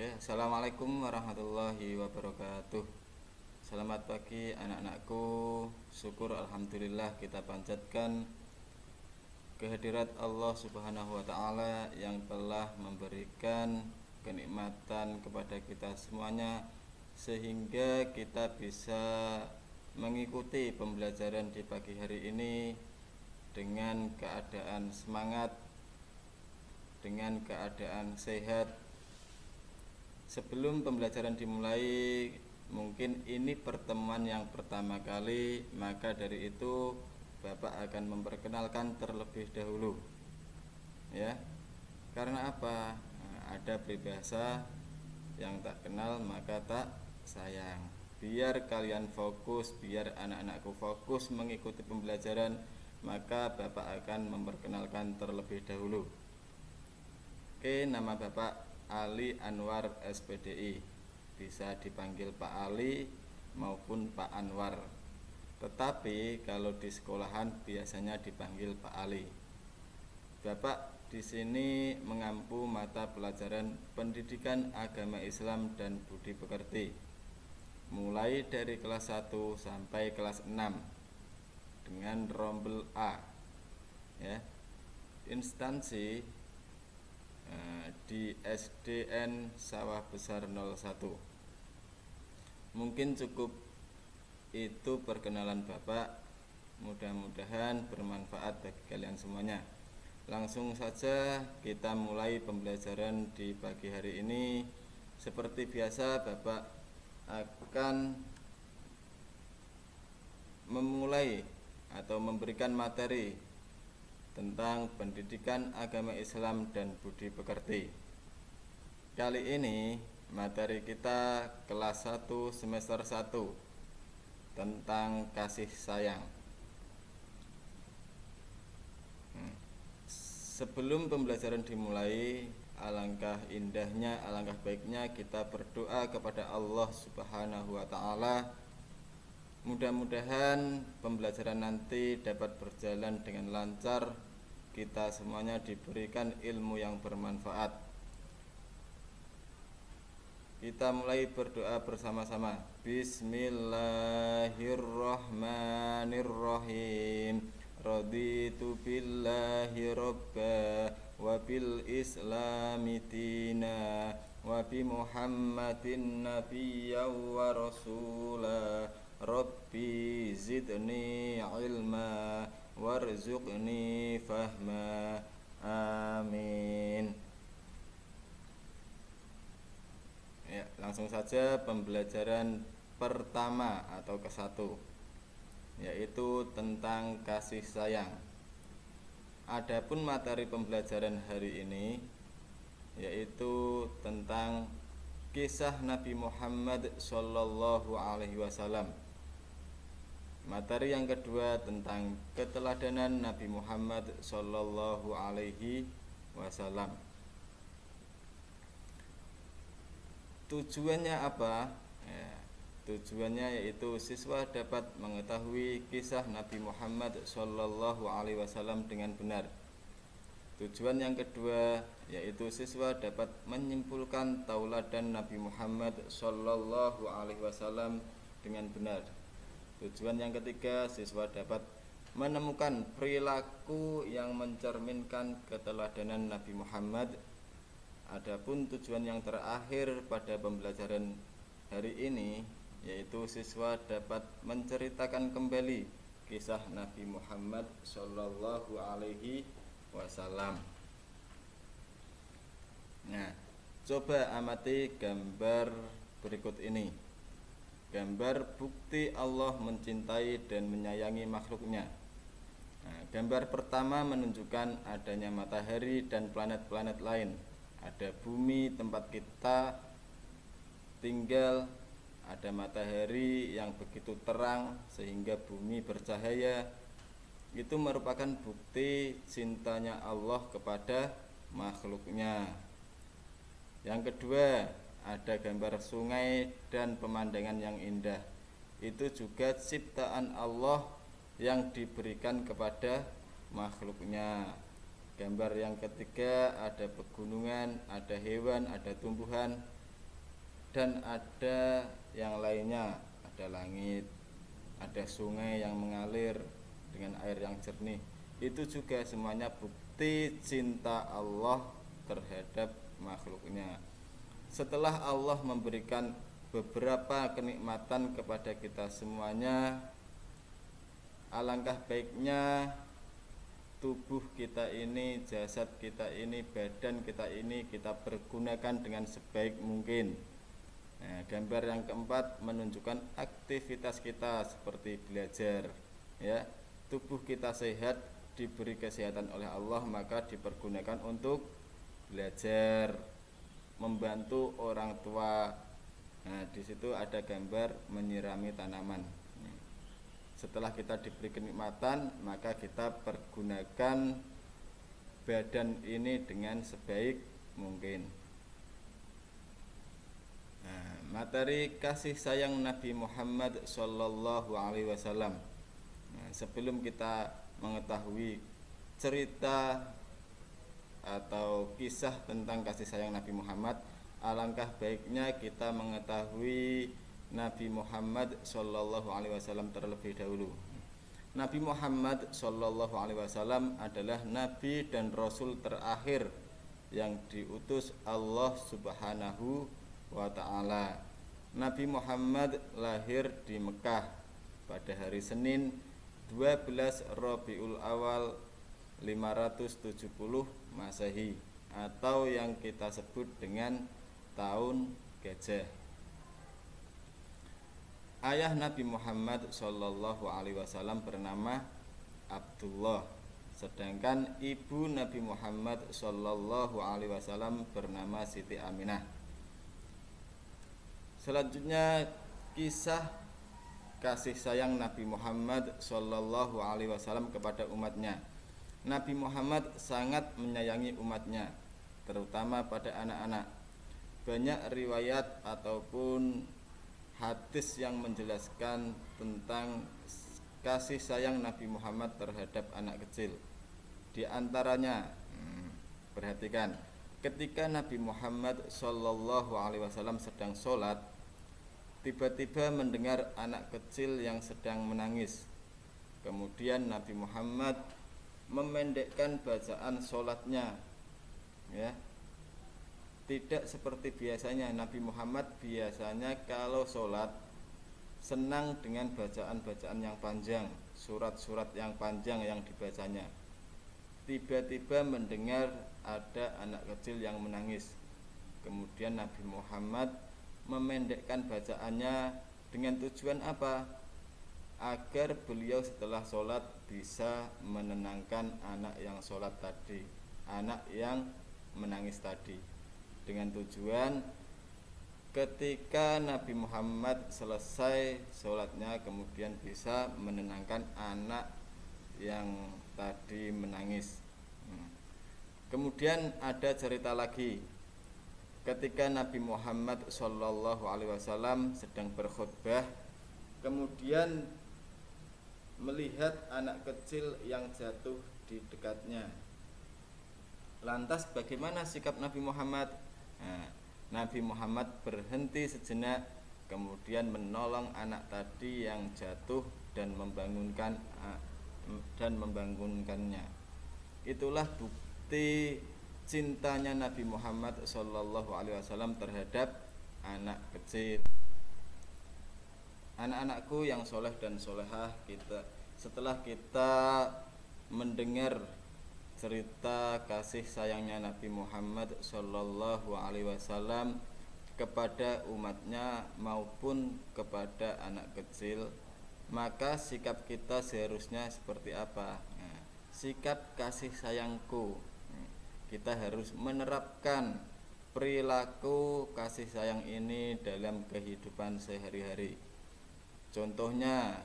Assalamualaikum warahmatullahi wabarakatuh. Selamat pagi anak-anakku. Syukur alhamdulillah kita panjatkan kehadirat Allah Subhanahu wa taala yang telah memberikan kenikmatan kepada kita semuanya sehingga kita bisa mengikuti pembelajaran di pagi hari ini dengan keadaan semangat, dengan keadaan sehat. Sebelum pembelajaran dimulai, mungkin ini pertemuan yang pertama kali, maka dari itu Bapak akan memperkenalkan terlebih dahulu. Ya. Karena apa? Ada peribahasa yang tak kenal maka tak sayang. Biar kalian fokus, biar anak-anakku fokus mengikuti pembelajaran, maka Bapak akan memperkenalkan terlebih dahulu. Nama Bapak Ali Anwar SPDI. Bisa dipanggil Pak Ali maupun Pak Anwar. Tetapi kalau di sekolahan biasanya dipanggil Pak Ali. Bapak di sini mengampu mata pelajaran Pendidikan Agama Islam dan Budi Pekerti, mulai dari kelas 1 sampai kelas 6 dengan rombel A. Ya. Instansi di SDN Sawah Besar 01. Mungkin cukup itu perkenalan Bapak. Mudah-mudahan bermanfaat bagi kalian semuanya. Langsung saja kita mulai pembelajaran di pagi hari ini. Seperti biasa Bapak akan memulai atau memberikan materi tentang pendidikan agama Islam dan budi pekerti. Kali ini materi kita kelas 1 semester 1 tentang kasih sayang. Sebelum pembelajaran dimulai, alangkah indahnya, alangkah baiknya kita berdoa kepada Allah Subhanahu wa taala. Mudah-mudahan pembelajaran nanti dapat berjalan dengan lancar, kita semuanya diberikan ilmu yang bermanfaat. Kita mulai berdoa bersama-sama. Bismillahirrahmanirrahim. Raditu billahi robba wa bil islami dina wa bi muhammadin nabiyya wa rasulah. Rabbi zidni ilma warzuqni fahma. Amin. Ya, langsung saja pembelajaran pertama atau ke-1, yaitu tentang kasih sayang. Adapun materi pembelajaran hari ini yaitu tentang kisah Nabi Muhammad sallallahu alaihi wasallam. Materi yang kedua tentang keteladanan Nabi Muhammad sallallahu alaihi wasallam. Tujuannya apa? Tujuannya yaitu siswa dapat mengetahui kisah Nabi Muhammad sallallahu alaihi wasallam dengan benar. Tujuan yang kedua yaitu siswa dapat menyimpulkan tauladan Nabi Muhammad sallallahu alaihi wasallam dengan benar. Tujuan yang ketiga, siswa dapat menemukan perilaku yang mencerminkan keteladanan Nabi Muhammad. Adapun tujuan yang terakhir pada pembelajaran hari ini yaitu siswa dapat menceritakan kembali kisah Nabi Muhammad sallallahu alaihi wasallam. Nah, coba amati gambar berikut ini. Gambar bukti Allah mencintai dan menyayangi makhluknya. Gambar pertama menunjukkan adanya matahari dan planet-planet lain. Ada bumi tempat kita tinggal, ada matahari yang begitu terang sehingga bumi bercahaya. Itu merupakan bukti cintanya Allah kepada makhluknya. Yang kedua, ada gambar sungai dan pemandangan yang indah. Itu juga ciptaan Allah yang diberikan kepada makhluknya. Gambar yang ketiga, ada pegunungan, ada hewan, ada tumbuhan. dan ada yang lainnya, ada langit, ada sungai yang mengalir dengan air yang jernih. Itu juga semuanya bukti cinta Allah terhadap makhluknya. Setelah Allah memberikan beberapa kenikmatan kepada kita semuanya, alangkah baiknya tubuh kita ini, jasad kita ini, badan kita ini kita pergunakan dengan sebaik mungkin. Nah, gambar yang keempat menunjukkan aktivitas kita seperti belajar, ya. Tubuh kita sehat, diberi kesehatan oleh Allah, maka dipergunakan untuk belajar, membantu orang tua. Nah, di situ ada gambar menyirami tanaman. Setelah kita diberi kenikmatan, maka kita pergunakan badan ini dengan sebaik mungkin. Nah, materi kasih sayang Nabi Muhammad Sallallahu Alaihi Wasallam. Nah, sebelum kita mengetahui cerita atau kisah tentang kasih sayang Nabi Muhammad, alangkah baiknya kita mengetahui Nabi Muhammad Sallallahu Alaihi Wasallam terlebih dahulu. Nabi Muhammad Sallallahu Alaihi Wasallam adalah Nabi dan Rasul terakhir yang diutus Allah Subhanahu wa Ta'ala. Nabi Muhammad lahir di Mekah pada hari Senin 12 Rabiul Awal 570 Masehi, atau yang kita sebut dengan tahun gajah. Ayah Nabi Muhammad Sallallahu Alaihi Wasallam bernama Abdullah, sedangkan ibu Nabi Muhammad Sallallahu Alaihi Wasallam bernama Siti Aminah. Selanjutnya kisah kasih sayang Nabi Muhammad Sallallahu Alaihi Wasallam kepada umatnya. Nabi Muhammad sangat menyayangi umatnya, terutama pada anak-anak. Banyak riwayat ataupun hadis yang menjelaskan tentang kasih sayang Nabi Muhammad terhadap anak kecil. Di antaranya, perhatikan, ketika Nabi Muhammad Sallallahu Alaihi Wasallam sedang sholat, tiba-tiba mendengar anak kecil yang sedang menangis. Kemudian Nabi Muhammad memendekkan bacaan sholatnya, ya. Tidak seperti biasanya. Nabi Muhammad biasanya kalau sholat senang dengan bacaan-bacaan yang panjang, surat-surat yang panjang yang dibacanya. Tiba-tiba mendengar ada anak kecil yang menangis. Kemudian Nabi Muhammad memendekkan bacaannya dengan tujuan apa? Agar beliau setelah sholat bisa menenangkan anak yang sholat tadi, anak yang menangis tadi, dengan tujuan ketika Nabi Muhammad selesai sholatnya kemudian bisa menenangkan anak yang tadi menangis. Kemudian ada cerita lagi, ketika Nabi Muhammad Sallallahu Alaihi Wasallam sedang berkhutbah, kemudian melihat anak kecil yang jatuh di dekatnya. Lantas bagaimana sikap Nabi Muhammad? Nah, Nabi Muhammad berhenti sejenak, kemudian menolong anak tadi yang jatuh dan membangunkannya. Itulah bukti cintanya Nabi Muhammad Sallallahu Alaihi Wasallam terhadap anak kecil. Anak-anakku yang soleh dan solehah, setelah kita mendengar cerita kasih sayangnya Nabi Muhammad Sallallahu Alaihi Wasallam kepada umatnya maupun kepada anak kecil, maka sikap kita seharusnya seperti apa? Nah, sikap kasih sayangku, kita harus menerapkan perilaku kasih sayang ini dalam kehidupan sehari-hari. Contohnya,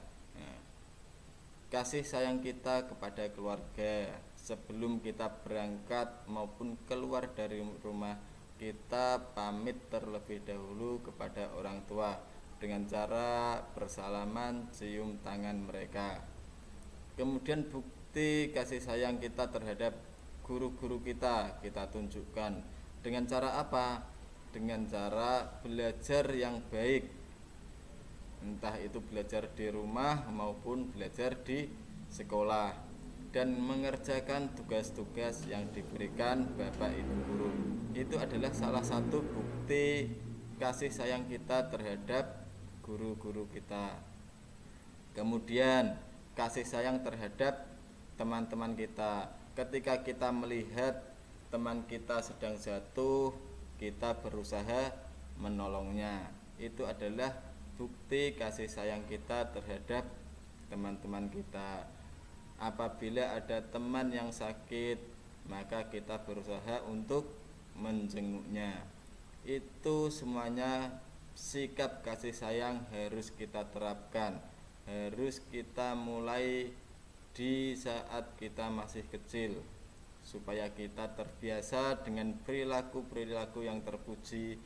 kasih sayang kita kepada keluarga. Sebelum kita berangkat maupun keluar dari rumah, kita pamit terlebih dahulu kepada orang tua dengan cara bersalaman, cium tangan mereka. Kemudian bukti kasih sayang kita terhadap guru-guru kita tunjukkan dengan cara apa? dengan cara belajar yang baik, entah itu belajar di rumah maupun belajar di sekolah, dan mengerjakan tugas-tugas yang diberikan Bapak Ibu guru. Itu adalah salah satu bukti kasih sayang kita terhadap guru-guru kita. Kemudian kasih sayang terhadap teman-teman kita. Ketika kita melihat teman kita sedang jatuh, kita berusaha menolongnya. Itu adalah bukti kasih sayang kita terhadap teman-teman kita. Apabila ada teman yang sakit, maka kita berusaha untuk menjenguknya. Itu semuanya sikap kasih sayang harus kita terapkan, harus kita mulai di saat kita masih kecil, supaya kita terbiasa dengan perilaku-perilaku yang terpuji,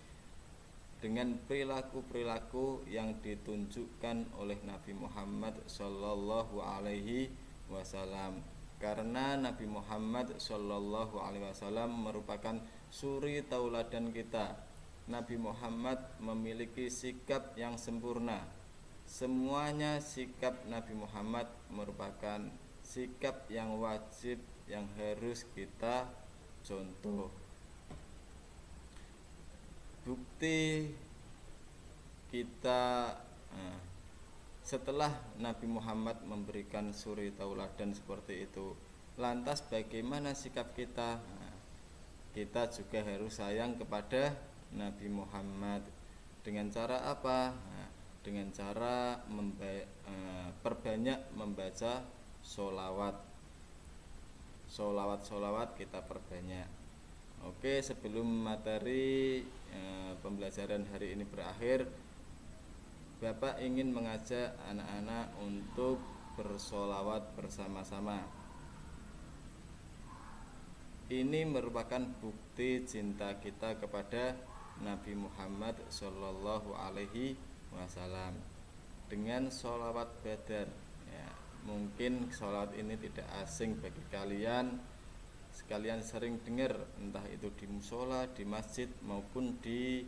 dengan perilaku-perilaku yang ditunjukkan oleh Nabi Muhammad Shallallahu Alaihi Wasallam. Karena Nabi Muhammad Shallallahu Alaihi Wasallam merupakan suri tauladan kita. Nabi Muhammad memiliki sikap yang sempurna. Semuanya sikap Nabi Muhammad merupakan sikap yang wajib, yang harus kita contoh. Bukti kita setelah Nabi Muhammad memberikan suri tauladan seperti itu, lantas bagaimana sikap kita? Kita juga harus sayang kepada Nabi Muhammad. Dengan cara apa? Dengan cara perbanyak membaca sholawat. Sholawat kita perbanyak. Oke, sebelum materi pembelajaran hari ini berakhir, Bapak ingin mengajak anak-anak untuk bersolawat bersama-sama. Ini merupakan bukti cinta kita kepada Nabi Muhammad Shallallahu Alaihi Wasallam dengan sholawat badar. Ya, mungkin sholawat ini tidak asing bagi kalian. Sekalian sering dengar, entah itu di musola, di masjid maupun di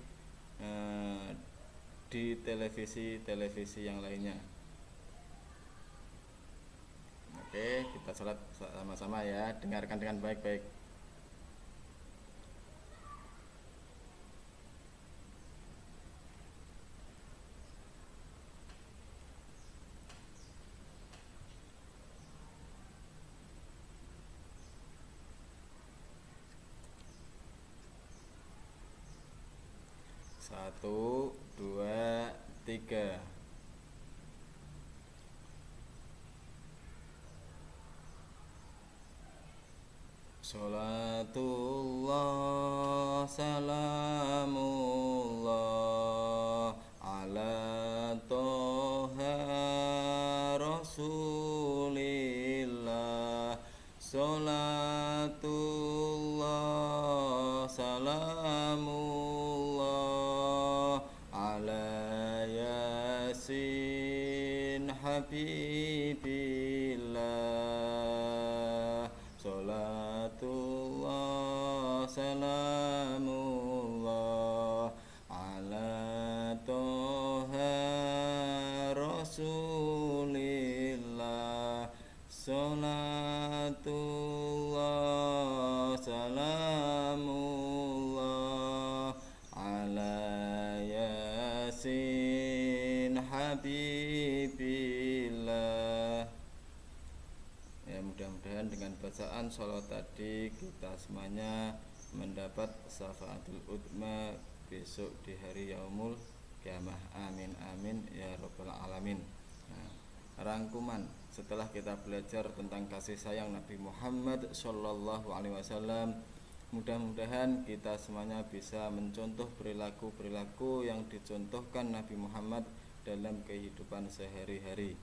televisi yang lainnya. Oke, kita sholat sama-sama ya. Dengarkan dengan baik-baik. Satu, dua, tiga. Salatullah salamullah ala toha rasulillah. Salatullah salamullah ala yasin habibillah. Salatullah salamullah ala toha rasulillah. Salatullah salamullah ala yasin habibillah. Ya, mudah-mudahan dengan bacaan sholawat tadi kita semuanya mendapat syafaatul udma besok di hari yaumul kiamah. Amin amin ya rabbal alamin. Nah, rangkuman setelah kita belajar tentang kasih sayang Nabi Muhammad Shallallahu Alaihi Wasallam, mudah-mudahan kita semuanya bisa mencontoh perilaku-perilaku yang dicontohkan Nabi Muhammad dalam kehidupan sehari-hari.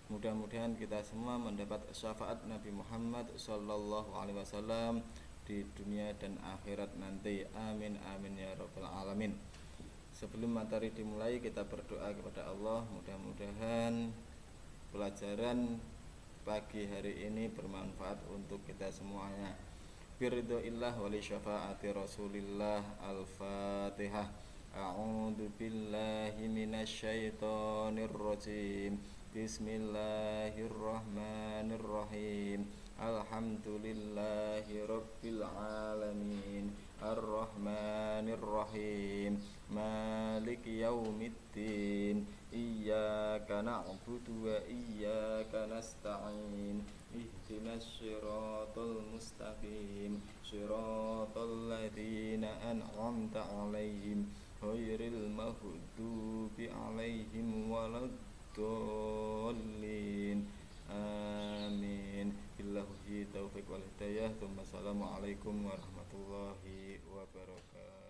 Mudah-mudahan kita semua mendapat syafaat Nabi Muhammad Shallallahu Alaihi Wasallam di dunia dan akhirat nanti. Amin amin ya rabbal alamin. Sebelum materi dimulai, kita berdoa kepada Allah. Mudah-mudahan pelajaran pagi hari ini bermanfaat untuk kita semuanya. Biridhoillah wali syafaati Rasulillah. Al-Fatihah. Al-Fatihah. A'udzu billahi minasyaitonir rajim. Bismillahirrahmanirrahim. Alhamdulillahi rabbil alamin. Ar-Rahmanir-Rahim. Maliki yaumiddin. Iyyaka na'budu wa iyyaka nasta'in. Ihdinas siratal mustaqim. Siratal ladzina an'amta 'alaihim ghairil maghdubi 'alaihim waladdallin. Amin. Billahi taufiq wal hidayah. Assalamualaikum warahmatullahi wabarakatuh.